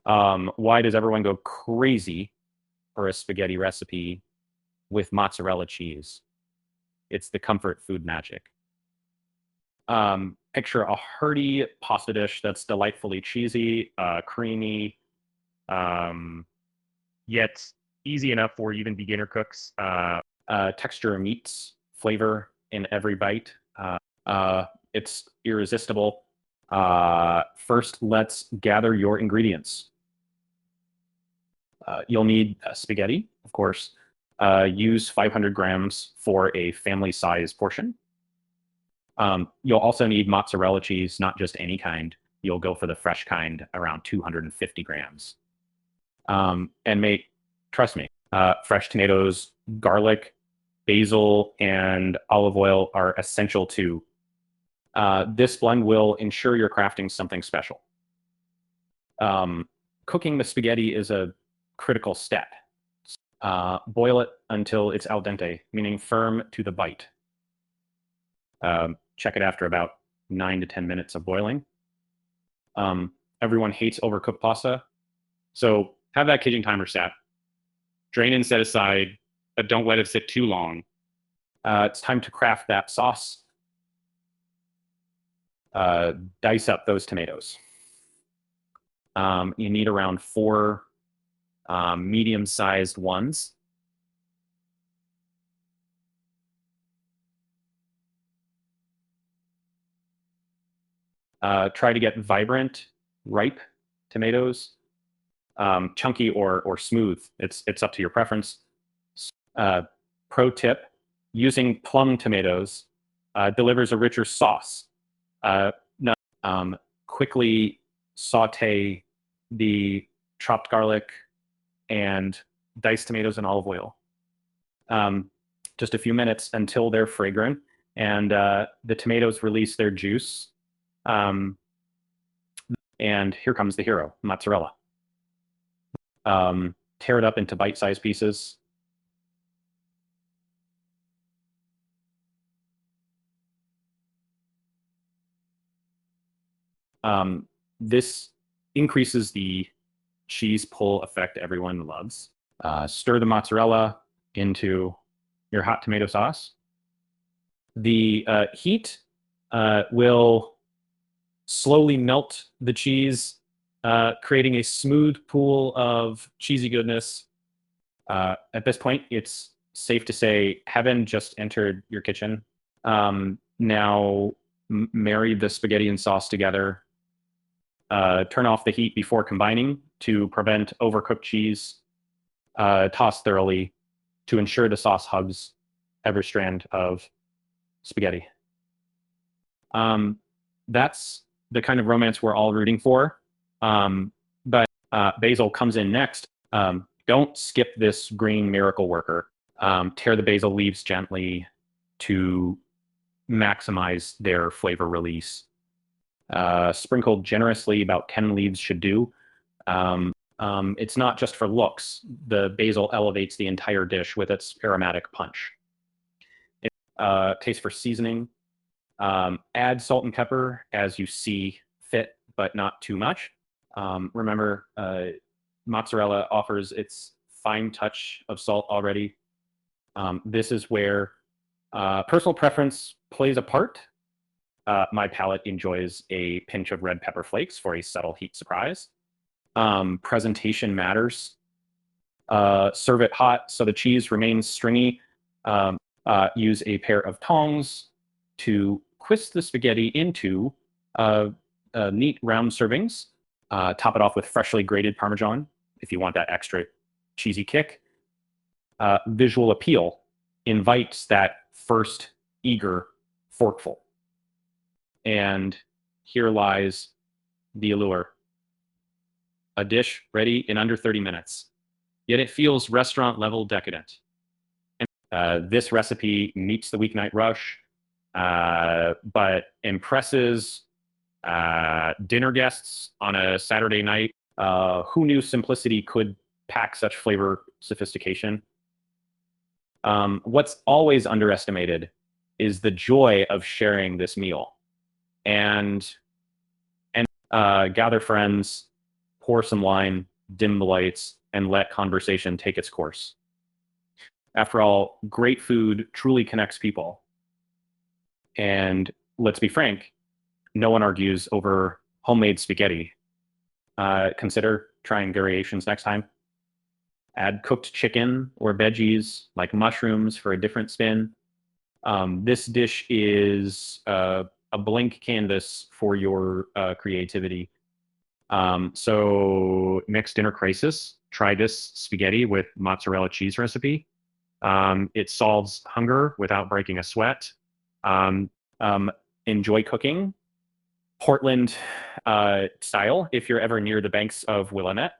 Why does everyone go crazy for a spaghetti recipe with mozzarella cheese? It's the comfort food magic. Picture a hearty pasta dish that's delightfully cheesy, creamy, um, Yet easy enough for even beginner cooks. texture meats, flavor in every bite. It's irresistible. First, let's gather your ingredients. You'll need spaghetti, of course. Use 500 grams for a family size portion. You'll also need mozzarella cheese, not just any kind. You'll go for the fresh kind, around 250 grams. And trust me, fresh tomatoes, garlic, basil, and olive oil are essential too. This blend will ensure you're crafting something special. Cooking the spaghetti is a critical step. Boil it until it's al dente, meaning firm to the bite. Check it after about 9 to 10 minutes of boiling. Everyone hates overcooked pasta, so have that kitchen timer set. Drain and set aside, but don't let it sit too long. It's time to craft that sauce. Dice up those tomatoes. You need around 4 medium-sized ones. Try to get vibrant, ripe tomatoes, chunky or smooth. It's up to your preference. Pro tip: using plum tomatoes delivers a richer sauce. Quickly saute the chopped garlic and diced tomatoes in olive oil. Just a few minutes until they're fragrant and the tomatoes release their juice. And here comes the hero, mozzarella. Tear it up into bite-sized pieces. This increases the cheese pull effect everyone loves. Stir the mozzarella into your hot tomato sauce. The heat will slowly melt the cheese, creating a smooth pool of cheesy goodness. At this point, it's safe to say heaven just entered your kitchen. Now marry the spaghetti and sauce together. Turn off the heat before combining to prevent overcooked cheese. Toss thoroughly to ensure the sauce hugs every strand of spaghetti. That's the kind of romance we're all rooting for. But basil comes in next. Don't skip this green miracle worker. Tear the basil leaves gently to maximize their flavor release. Sprinkled generously, about 10 leaves should do. It's not just for looks. The basil elevates the entire dish with its aromatic punch. Taste for seasoning. Add salt and pepper as you see fit, but not too much. Remember, mozzarella offers its fine touch of salt already. This is where personal preference plays a part. My palate enjoys a pinch of red pepper flakes for a subtle heat surprise. Presentation matters. Serve it hot so the cheese remains stringy. Use a pair of tongs to twist the spaghetti into neat round servings. Top it off with freshly grated Parmesan if you want that extra cheesy kick. Visual appeal invites that first eager forkful. And here lies the allure. A dish ready in under 30 minutes. Yet it feels restaurant-level decadent. And, this recipe meets the weeknight rush, but impresses dinner guests on a Saturday night. Who knew simplicity could pack such flavor sophistication? What's always underestimated is the joy of sharing this meal. And gather friends, pour some wine, dim the lights, and let conversation take its course. After all, great food truly connects people. And let's be frank, no one argues over homemade spaghetti. Consider trying variations next time. Add cooked chicken or veggies like mushrooms for a different spin. This dish is a blank canvas for your creativity. So next dinner crisis, try this spaghetti with mozzarella cheese recipe. It solves hunger without breaking a sweat. Um, Enjoy cooking Portland style if you're ever near the banks of Willamette.